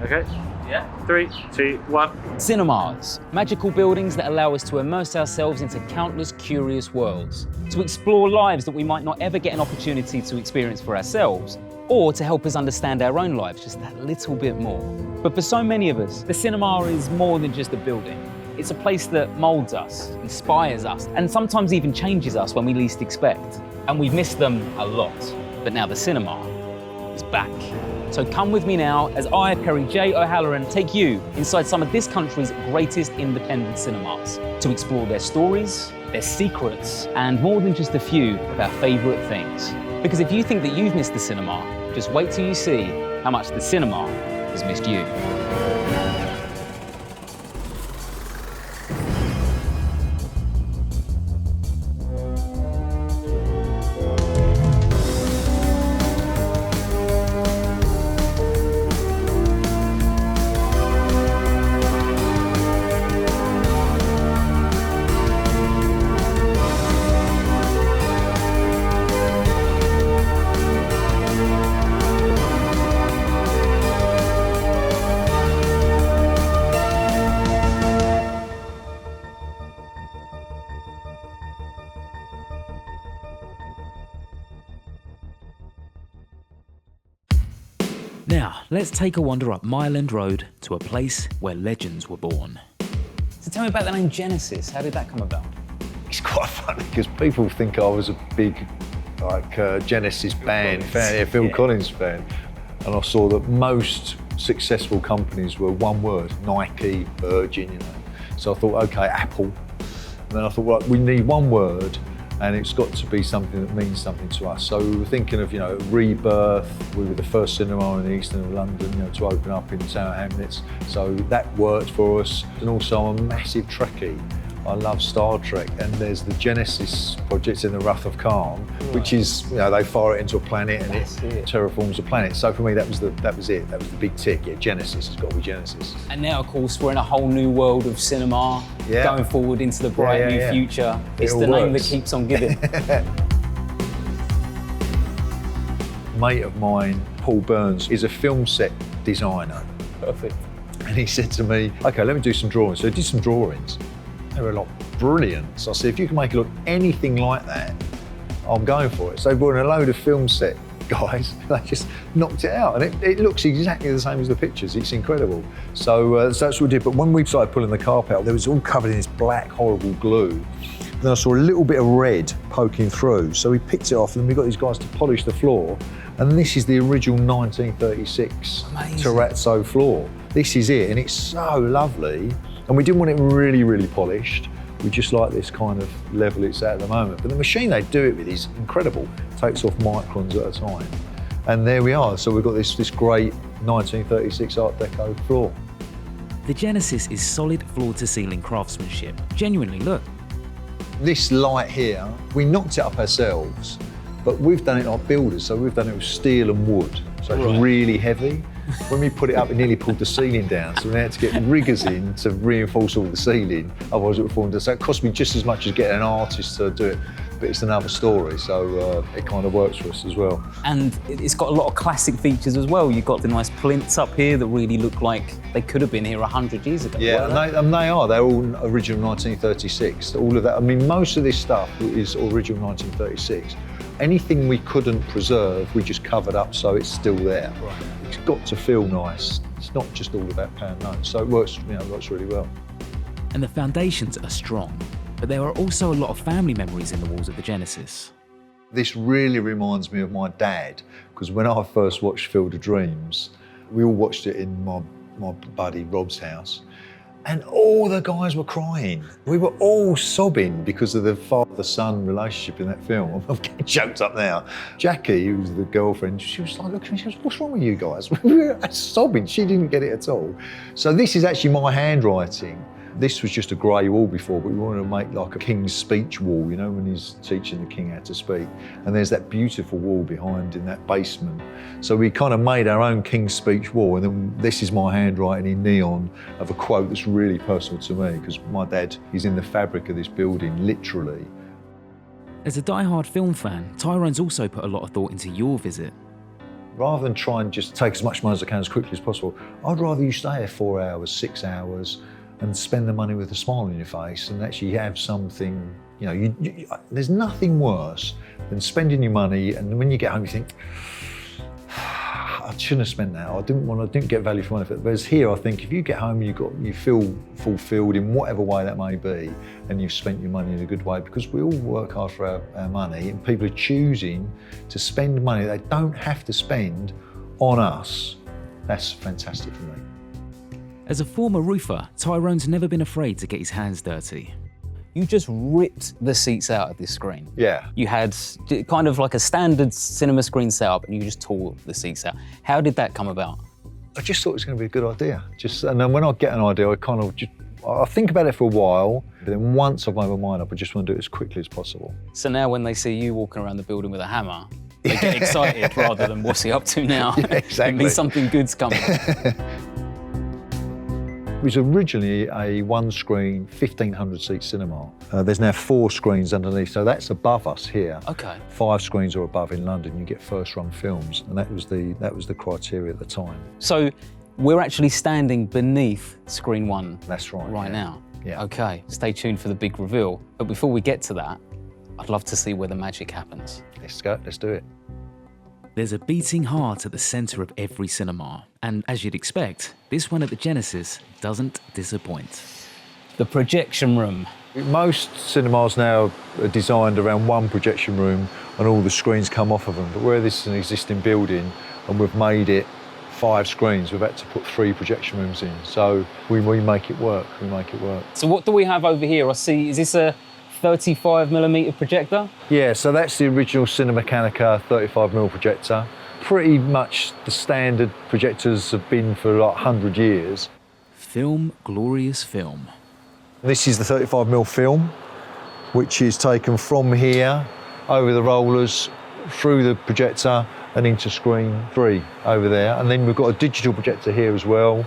Okay. Yeah. 3, 2, 1. Cinemas, magical buildings that allow us to immerse ourselves into countless curious worlds, to explore lives that we might not ever get an opportunity to experience for ourselves, or to help us understand our own lives just that little bit more. But for so many of us, the cinema is more than just a building. It's a place that molds us, inspires us, and sometimes even changes us when we least expect. And we've missed them a lot. But now the cinema is back. So come with me now as I, Perry J. O'Halloran, take you inside some of this country's greatest independent cinemas to explore their stories, their secrets, and more than just a few of our favourite things. Because if you think that you've missed the cinema, just wait till you see how much the cinema has missed you. Now, let's take a wander up Mile End Road to a place where legends were born. So tell me about the name Genesis. How did that come about? It's quite funny because people think I was a big Genesis band fan, Phil Collins fan. And I saw that most successful companies were one word, Nike, Virgin, you know. So I thought, okay, Apple. And then I thought, well, we need one word and it's got to be something that means something to us. So we were thinking of, Rebirth. We were the first cinema in the east of London, to open up in Tower Hamlets. So that worked for us. And also I'm a massive Trekkie. I love Star Trek, and there's the Genesis project in the Wrath of Khan, which is, they fire it into a planet and it terraforms a planet. So for me, that was it. That was the big tick. Yeah, Genesis. It's got to be Genesis. And now, of course, we're in a whole new world of cinema, going forward into the bright new future. It's the name that keeps on giving. Mate of mine, Paul Burns, is a film set designer. Perfect. And he said to me, okay, let me do some drawings. So I did some drawings. They were brilliant. So I said, if you can make it look anything like that, I'm going for it. So they brought in a load of film set guys, they just knocked it out. And it looks exactly the same as the pictures. It's incredible. So that's what we did. But when we started pulling the carpet out, it was all covered in this black, horrible glue. Then I saw a little bit of red poking through. So we picked it off and we got these guys to polish the floor. And this is the original 1936 terrazzo floor. This is it, and it's so lovely. And we didn't want it really, really polished. We just like this kind of level it's at the moment. But the machine they do it with is incredible. It takes off microns at a time. And there we are. So we've got this great 1936 Art Deco floor. The Genesis is solid floor-to-ceiling craftsmanship. Genuinely, look. This light here, we knocked it up ourselves, but we've done it like builders. So we've done it with steel and wood. So it's really heavy. When we put it up, it nearly pulled the ceiling down. So we had to get riggers in to reinforce all the ceiling. Otherwise it would fall into. So it cost me just as much as getting an artist to do it, but it's another story. So it kind of works for us as well. And it's got a lot of classic features as well. You've got the nice plinths up here that really look like they could have been here 100 years ago. Yeah, and they are. They're all original 1936. All of that. I mean, most of this stuff is original 1936. Anything we couldn't preserve, we just covered up so it's still there. Right. It's got to feel nice. It's not just all about pound notes. So it works, works really well. And the foundations are strong, but there are also a lot of family memories in the walls of the Genesis. This really reminds me of my dad, because when I first watched Field of Dreams, we all watched it in my buddy Rob's house, and all the guys were crying. We were all sobbing because of the father-son relationship in that film. I'm getting choked up now. Jackie, who was the girlfriend, she was like, look at me, she goes, what's wrong with you guys? We were sobbing, she didn't get it at all. So this is actually my handwriting. This was just a grey wall before, but we wanted to make like a King's Speech wall, when he's teaching the King how to speak. And there's that beautiful wall behind in that basement. So we kind of made our own King's Speech wall, and then this is my handwriting in neon of a quote that's really personal to me, because my dad is in the fabric of this building, literally. As a die-hard film fan, Tyrone's also put a lot of thought into your visit. Rather than try and just take as much money as I can as quickly as possible, I'd rather you stay there 4 hours, 6 hours, and spend the money with a smile on your face and actually have something, there's nothing worse than spending your money and when you get home you think, I shouldn't have spent that. I didn't get value for money. Whereas here, I think if you get home, you feel fulfilled in whatever way that may be, and you've spent your money in a good way, because we all work hard for our money, and people are choosing to spend money they don't have to spend on us. That's fantastic for me. As a former roofer, Tyrone's never been afraid to get his hands dirty. You just ripped the seats out of this screen. Yeah. You had kind of like a standard cinema screen setup and you just tore the seats out. How did that come about? I just thought it was going to be a good idea. And then when I get an idea, I think about it for a while, but then once I've made my mind up, I just want to do it as quickly as possible. So now when they see you walking around the building with a hammer, they get excited rather than what's he up to now? Yeah, exactly. It means something good's coming. It was originally a one-screen, 1,500-seat cinema. There's now 4 screens underneath, so that's above us here. Okay. 5 screens or above in London, you get first-run films, and that was the criteria at the time. So we're actually standing beneath screen 1. That's right. Right now. Yeah. Okay. Stay tuned for the big reveal. But before we get to that, I'd love to see where the magic happens. Let's go. Let's do it. There's a beating heart at the centre of every cinema, and as you'd expect, this one at the Genesis doesn't disappoint. The projection room. Most cinemas now are designed around one projection room and all the screens come off of them, but where this is an existing building and we've made it 5 screens, we've had to put 3 projection rooms in, so we make it work, So what do we have over here? I see, is this a 35mm projector? Yeah, so that's the original Cinemecanica 35mm projector. Pretty much the standard projectors have been for like 100 years. Film, glorious film. This is the 35mm film, which is taken from here, over the rollers, through the projector and into screen 3 over there. And then we've got a digital projector here as well,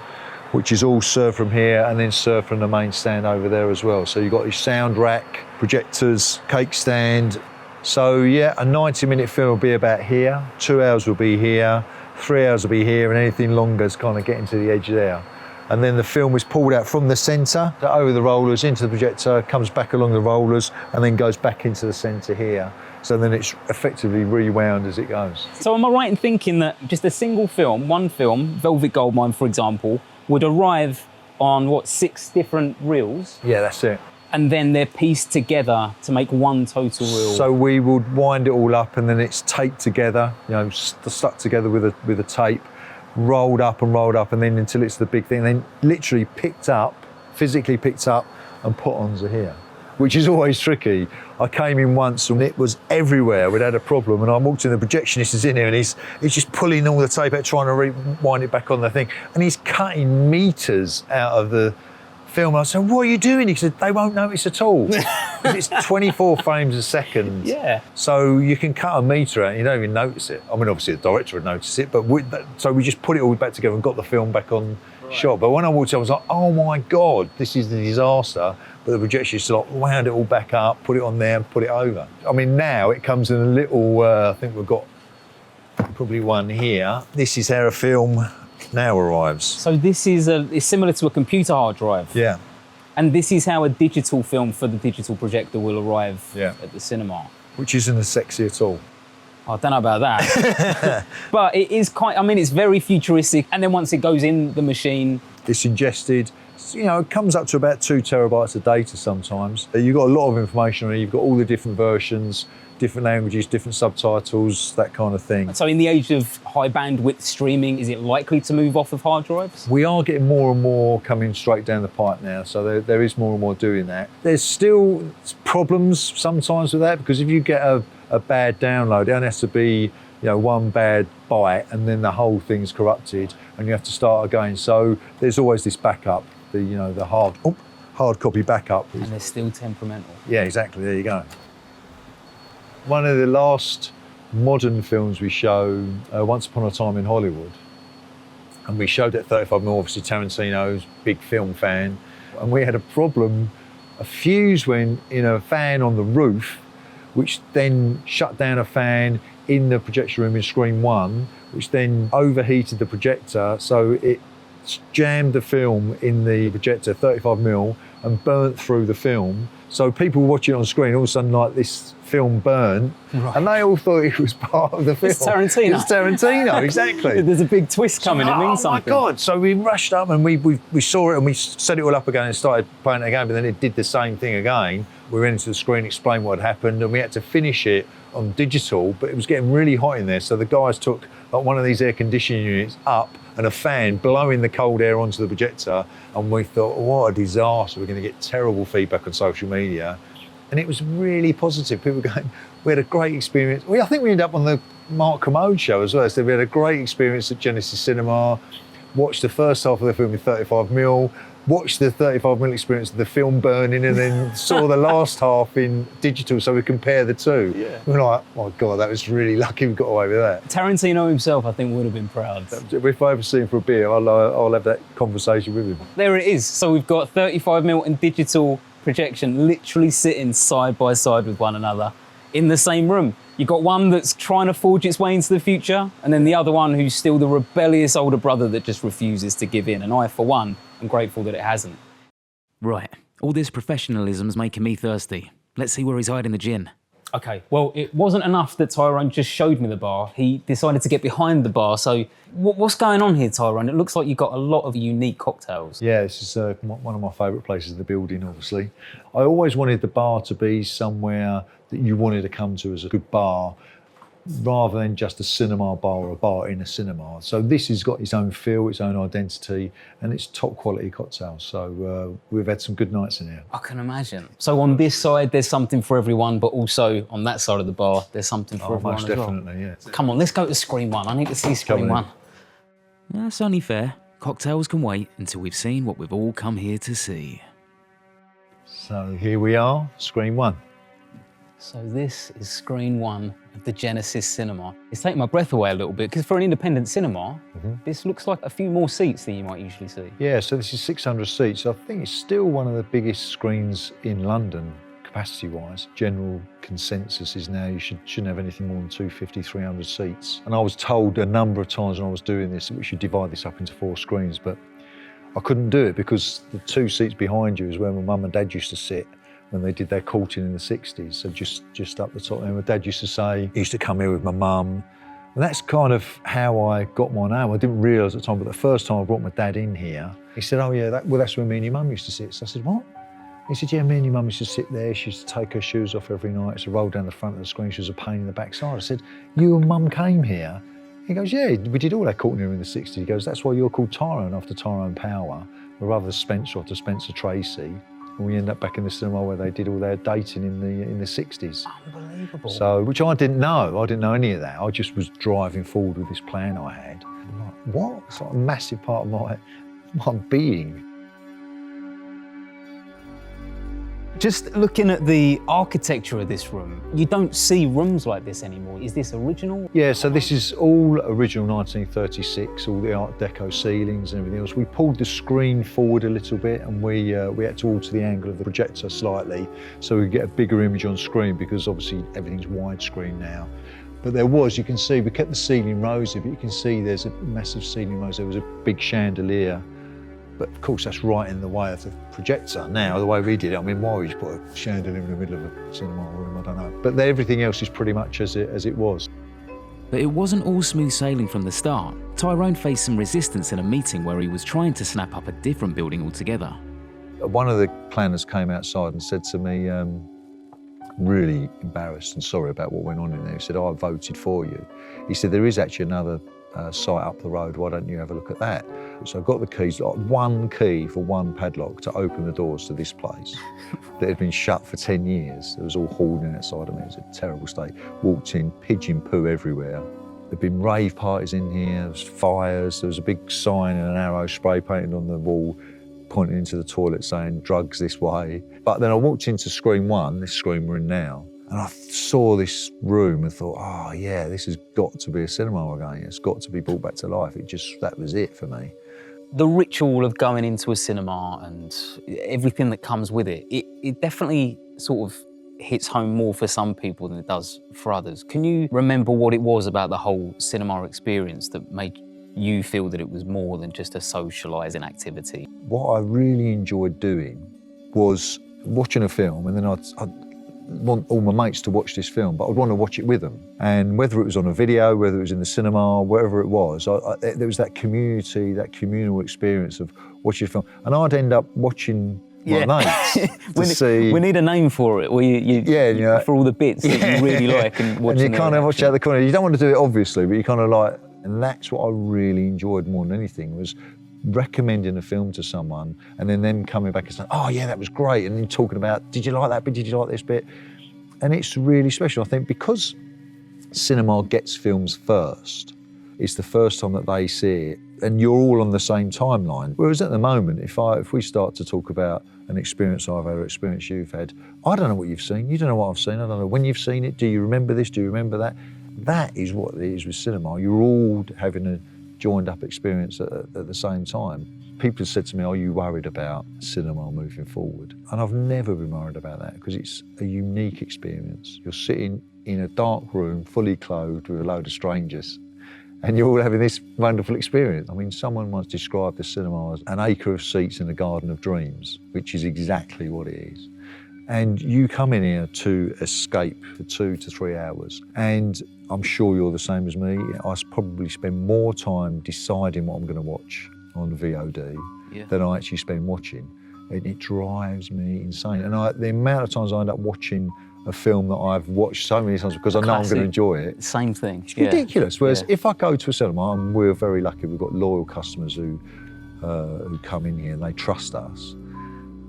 which is all served from here and then served from the main stand over there as well. So you've got your sound rack, projectors, cake stand. So yeah, a 90-minute film will be about here, 2 hours will be here, 3 hours will be here, and anything longer is kind of getting to the edge there. And then the film is pulled out from the centre, over the rollers, into the projector, comes back along the rollers, and then goes back into the centre here. So then it's effectively rewound as it goes. So am I right in thinking that just a single film, one film, Velvet Goldmine for example, would arrive on, 6 different reels? Yeah, that's it. And then they're pieced together to make one total reel? So we would wind it all up and then it's taped together, stuck together with a tape, rolled up and then until it's the big thing, then literally physically picked up and put onto here, which is always tricky. I came in once and it was everywhere. We'd had a problem and I walked in, the projectionist is in here and he's just pulling all the tape out, trying to rewind it back on the thing. And he's cutting meters out of the film. I said, what are you doing? He said, they won't notice at all. It's 24 frames a second. Yeah. So you can cut a meter out and you don't even notice it. I mean, obviously the director would notice it, but so we just put it all back together and got the film back on shot. But when I walked in, I was like, oh my God, this is a disaster. But the projectionist like wound it all back up, put it on there and put it over. I mean, now it comes in a little, I think we've got probably one here. This is how a film now arrives. So this is it's similar to a computer hard drive. Yeah. And this is how a digital film for the digital projector will arrive at the cinema. Which isn't as sexy at all. I don't know about that. But it is it's very futuristic. And then once it goes in the machine, it's ingested. It comes up to about 2 terabytes of data sometimes. You've got a lot of information on it. You've got all the different versions, different languages, different subtitles, that kind of thing. So in the age of high bandwidth streaming, is it likely to move off of hard drives? We are getting more and more coming straight down the pipe now, so there is more and more doing that. There's still problems sometimes with that, because if you get a bad download, it only has to be one bad byte and then the whole thing's corrupted and you have to start again. So there's always this backup, the hard copy backup. And they're still temperamental. Yeah, exactly, there you go. One of the last modern films we showed, Once Upon a Time in Hollywood, and we showed it 35mm, obviously Tarantino's big film fan, and we had a problem. A fuse went in a fan on the roof, which then shut down a fan in the projection room in screen 1, which then overheated the projector, so it jammed the film in the projector, 35mm, and burnt through the film. So people watching on screen, all of a sudden, like, this film burnt, and they all thought it was part of the film. It's Tarantino. It's Tarantino, exactly. There's a big twist coming, it means something. Oh my God. So we rushed up and we saw it and we set it all up again and started playing it again, but then it did the same thing again. We went into the screen, explained what had happened, and we had to finish it on digital, but it was getting really hot in there. So the guys took like one of these air conditioning units up and a fan blowing the cold air onto the projector, and we thought, what a disaster, we're going to get terrible feedback on social media. And it was really positive. People going, we had a great experience. I think we ended up on the Mark Commode show as well. So we had a great experience at Genesis Cinema, watched the first half of the film in 35mm, watched the 35mm experience of the film burning, and then saw the last half in digital, so we compare the two. Yeah. We're like, oh my God, that was really lucky we got away with that. Tarantino himself, I think, would have been proud. If I ever see him for a beer, I'll have that conversation with him. There it is. So we've got 35mm and digital projection literally sitting side by side with one another in the same room. You've got one that's trying to forge its way into the future, and then the other one who's still the rebellious older brother that just refuses to give in. And I, for one, am grateful that it hasn't. Right, all this professionalism's making me thirsty. Let's see where he's hiding the gin. Okay, well, it wasn't enough that Tyrone just showed me the bar. He decided to get behind the bar. So what's going on here, Tyrone? It looks like you've got a lot of unique cocktails. Yeah, this is one of my favourite places in the building, obviously. I always wanted the bar to be somewhere that you wanted to come to as a good bar, rather than just a cinema bar or a bar in a cinema. So this has got its own feel, its own identity, and it's top quality cocktails. So we've had some good nights in here. I can imagine. So on this side, there's something for everyone, but also on that side of the bar, there's something for everyone most as well. definitely, yeah. Come on, let's go to screen 1. I need to see screen 1. That's only fair. Cocktails can wait until we've seen what we've all come here to see. So here we are, screen 1. So this is screen 1 of the Genesis Cinema. It's taking my breath away a little bit, because for an independent cinema, this looks like a few more seats than you might usually see. Yeah, so this is 600 seats. I think it's still one of the biggest screens in London, capacity-wise. General consensus is now you shouldn't have anything more than 250, 300 seats. And I was told a number of times when I was doing this that we should divide this up into 4 screens, but I couldn't do it because the 2 seats behind you is where my mum and dad used to sit when they did their courting in the 60s, so just up the top. And my dad used to say, he used to come here with my mum, and that's kind of how I got my name. I didn't realise at the time, but the first time I brought my dad in here, he said, oh yeah, that's where me and your mum used to sit. So I said, what? He said, yeah, me and your mum used to sit there. She used to take her shoes off every night. She rolled down the front of the screen. She was a pain in the backside. I said, you and mum came here? He goes, yeah, we did all our courting here in the 60s. He goes, that's why you're called Tyrone, after Tyrone Power, or rather Spencer after Spencer Tracy. And we end up back in the cinema where they did all their dating in the 60s. Unbelievable. So, which I didn't know. I didn't know any of that. I just was driving forward with this plan I had. I'm like, what? It's like a massive part of my being. Just looking at the architecture of this room, you don't see rooms like this anymore. Is this original? Yeah, so this is all original 1936, all the Art Deco ceilings and everything else. We pulled the screen forward a little bit, and we had to alter the angle of the projector slightly so we could get a bigger image on screen, because obviously everything's widescreen now. But there was, you can see, we kept the ceiling rosy, but you can see there's a massive ceiling rose. There was a big chandelier. But of course, that's right in the way of the projector. Now, the way we did it, I mean, why would you put a chandelier in the middle of a cinema room? I don't know. But everything else is pretty much as it was. But it wasn't all smooth sailing from the start. Tyrone faced some resistance in a meeting where he was trying to snap up a different building altogether. One of the planners came outside and said to me, really embarrassed and sorry about what went on in there. He said, I voted for you. He said, there is actually another site up the road, why don't you have a look at that? So I got the keys, like one key for one padlock to open the doors to this place that had been shut for 10 years. It was all hoarding outside of me. It was a terrible state. Walked in, pigeon poo everywhere. There'd been rave parties in here, there was fires, there was a big sign and an arrow spray painted on the wall pointing into the toilet saying drugs this way. But then I walked into screen 1, this screen we're in now, and I saw this room and thought, oh yeah, this has got to be a cinema again. It's got to be brought back to life. That was it for me. The ritual of going into a cinema and everything that comes with it, it definitely sort of hits home more for some people than it does for others. Can you remember what it was about the whole cinema experience that made you feel that it was more than just a socialising activity? What I really enjoyed doing was watching a film, and then I'd want all my mates to watch this film, but I'd want to watch it with them. And whether it was on a video, whether it was in the cinema, wherever it was, there was that community, that communal experience of watching a film. And I'd end up watching my mates to see. We need a name for it, or for all the bits that you really like and watching. And you kind of watch out the corner. You don't want to do it obviously, but you kind of like, and that's what I really enjoyed more than anything, was recommending a film to someone and then them coming back and saying, oh yeah, that was great, and then talking about, did you like that bit, did you like this bit? And it's really special, I think, because cinema gets films first. It's the first time that they see it, and you're all on the same timeline. Whereas at the moment, if we start to talk about an experience I've had or experience you've had, I don't know what you've seen, you don't know what I've seen, I don't know when you've seen it, do you remember this, do you remember that? That is what it is with cinema. You're all having a joined up experience at the same time. People have said to me, are you worried about cinema moving forward? And I've never been worried about that, because it's a unique experience. You're sitting in a dark room, fully clothed with a load of strangers, and you're all having this wonderful experience. I mean, someone once described the cinema as an acre of seats in a garden of dreams, which is exactly what it is. And you come in here to escape for 2 to 3 hours. And I'm sure you're the same as me. I probably spend more time deciding what I'm going to watch on VOD than I actually spend watching. And it drives me insane. And the amount of times I end up watching a film that I've watched so many times because I know I'm going to enjoy it. Same thing. It's ridiculous. Whereas if I go to a cinema, and we're very lucky, we've got loyal customers who come in here and they trust us.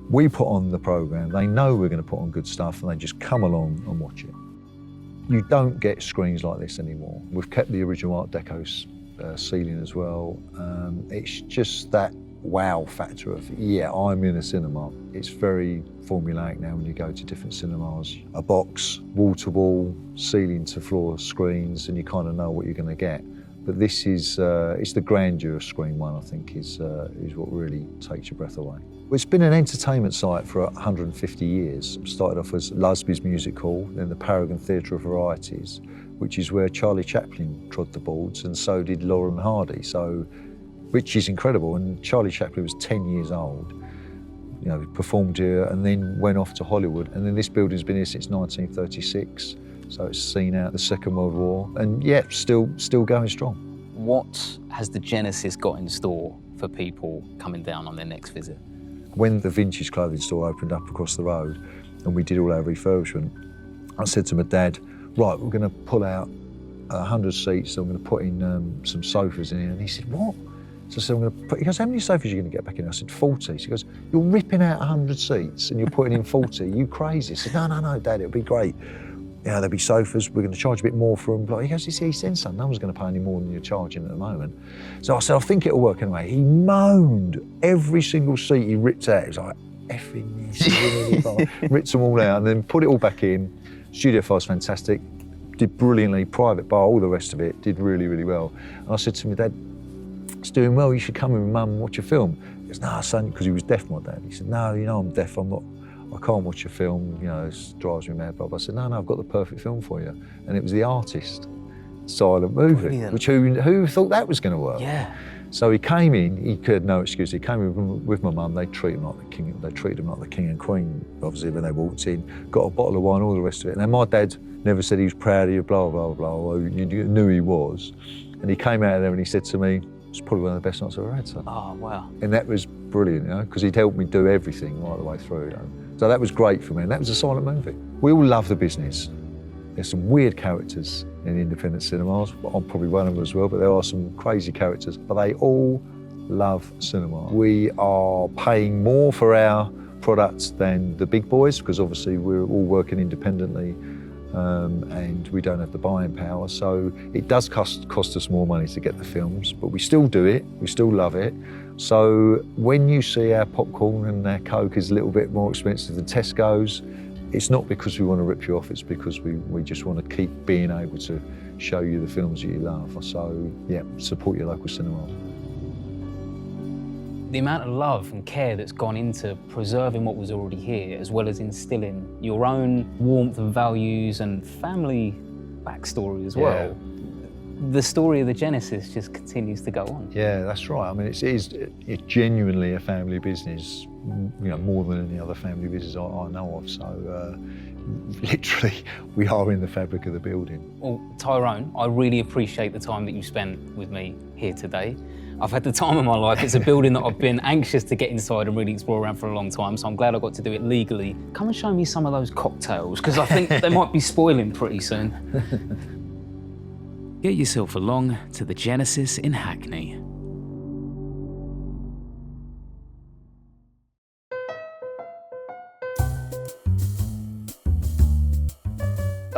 We put on the programme, they know we're going to put on good stuff, and they just come along and watch it. You don't get screens like this anymore. We've kept the original Art Deco ceiling as well. It's just that wow factor of, yeah, I'm in a cinema. It's very formulaic now when you go to different cinemas. A box, wall-to-wall, ceiling-to-floor screens, and you kind of know what you're going to get. But this is, it's the grandeur of Screen One, I think, is what really takes your breath away. Well, it's been an entertainment site for 150 years. It started off as Lusby's Music Hall, then the Paragon Theatre of Varieties, which is where Charlie Chaplin trod the boards, and so did Laurel and Hardy, which is incredible. And Charlie Chaplin was 10 years old, performed here and then went off to Hollywood. And then this building's been here since 1936. So it's seen out the Second World War, and yet still going strong. What has the Genesis got in store for people coming down on their next visit? When the vintage clothing store opened up across the road and we did all our refurbishment, I said to my dad, right, we're going to pull out 100 seats, so I'm going to put in some sofas in here. And he said, what? So I said, I'm going to put, he goes, how many sofas are you going to get back in? I said, 40. So he goes, you're ripping out 100 seats and you're putting in 40, you crazy? I said, no, Dad, it'll be great. There'll be sofas, we're going to charge a bit more for them. He goes, it's East End, son, no one's going to pay any more than you're charging at the moment. So I said, I think it'll work anyway. He moaned every single seat he ripped out. He was like, effing this, ripped them all out and then put it all back in. Studio 5's fantastic, did brilliantly, private bar, all the rest of it, did really, really well. And I said to my dad, it's doing well, you should come with Mum and watch a film. He goes, no, son, because he was deaf, my dad. He said, no, I'm deaf, I can't watch a film, it drives me mad, Bob. I said, no, I've got the perfect film for you. And it was The Artist, silent movie. Brilliant. Which who thought that was going to work? Yeah. So he came in, he had no excuse, he came in with my mum, they treated him like the king and queen, obviously, when they walked in, got a bottle of wine, all the rest of it. And then my dad never said he was proud of you, blah, blah, blah, although you knew he was. And he came out of there and he said to me, it's probably one of the best nights I've ever had, son. Oh, wow. And that was brilliant, because he'd helped me do everything right the way through, So that was great for me, and that was a silent movie. We all love the business. There's some weird characters in independent cinemas. I'm probably one of them as well, but there are some crazy characters, but they all love cinema. We are paying more for our products than the big boys, because obviously we're all working independently, and we don't have the buying power. So it does cost us more money to get the films, but we still do it, we still love it. So when you see our popcorn and our Coke is a little bit more expensive than Tesco's, it's not because we want to rip you off, it's because we just want to keep being able to show you the films that you love. So yeah, support your local cinema. The amount of love and care that's gone into preserving what was already here, as well as instilling your own warmth and values and family backstory as well. The story of the Genesis just continues to go on. Yeah, that's right. I mean, it's genuinely a family business, more than any other family business I know of. So, literally, we are in the fabric of the building. Well, Tyrone, I really appreciate the time that you spent with me here today. I've had the time of my life. It's a building that I've been anxious to get inside and really explore around for a long time, so I'm glad I got to do it legally. Come and show me some of those cocktails, because I think they might be spoiling pretty soon. Get yourself along to the Genesis in Hackney.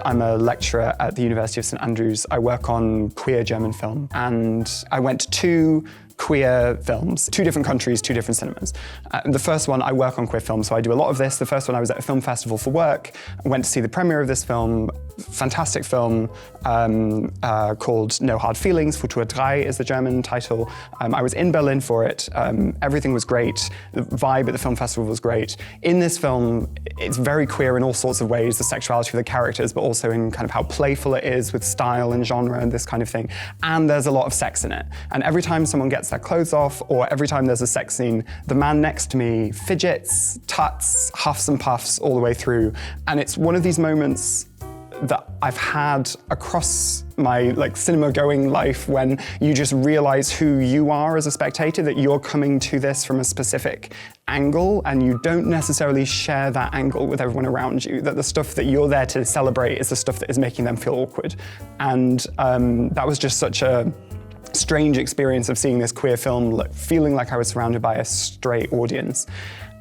I'm a lecturer at the University of St Andrews. I work on queer German film, and I went to 2 queer films, 2 different countries, 2 different cinemas. The first one, I work on queer films, so I do a lot of this. The first one, I was at a film festival for work. I went to see the premiere of this film, fantastic film called No Hard Feelings, Futur 3 is the German title. I was in Berlin for it. Everything was great. The vibe at the film festival was great. In this film, it's very queer in all sorts of ways, the sexuality of the characters, but also in kind of how playful it is with style and genre and this kind of thing. And there's a lot of sex in it. And every time someone gets their clothes off, or every time there's a sex scene, the man next to me fidgets, tuts, huffs and puffs all the way through. And it's one of these moments that I've had across my cinema-going life, when you just realize who you are as a spectator, that you're coming to this from a specific angle, and you don't necessarily share that angle with everyone around you, that the stuff that you're there to celebrate is the stuff that is making them feel awkward. And that was just such a strange experience of seeing this queer film, feeling like I was surrounded by a straight audience.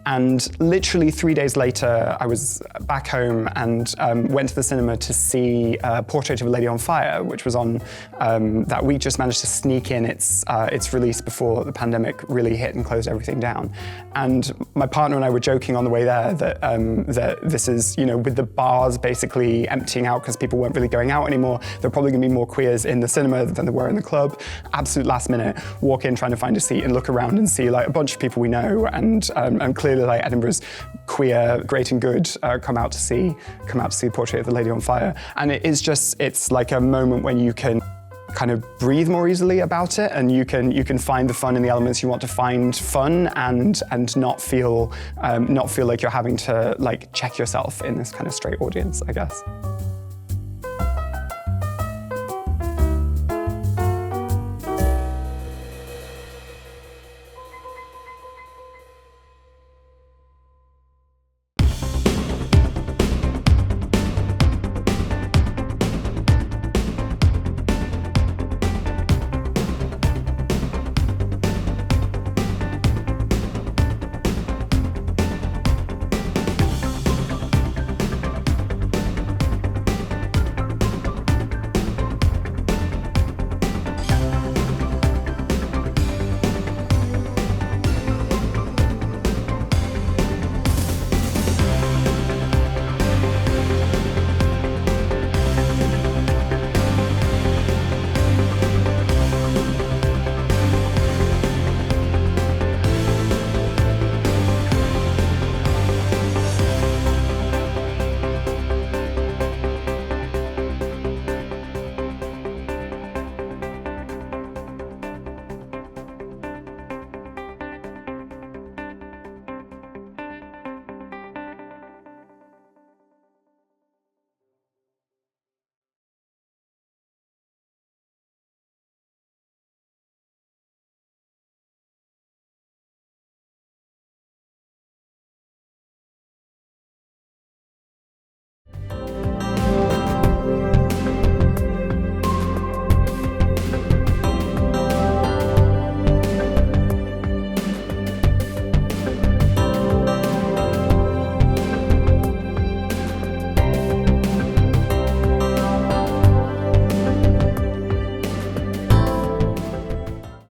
And literally 3 days later, I was back home and went to the cinema to see Portrait of a Lady on Fire, which was on that week. Just managed to sneak in its release before the pandemic really hit and closed everything down. And my partner and I were joking on the way there that this is, with the bars basically emptying out because people weren't really going out anymore, there are probably going to be more queers in the cinema than there were in the club. Absolute last minute, walk in trying to find a seat and look around and see a bunch of people we know, and clearly Edinburgh's queer, great and good, come out to see Portrait of the Lady on Fire. And it's like a moment when you can kind of breathe more easily about it, and you can find the fun in the elements you want to find fun, and not feel like you're having to check yourself in this kind of straight audience, I guess.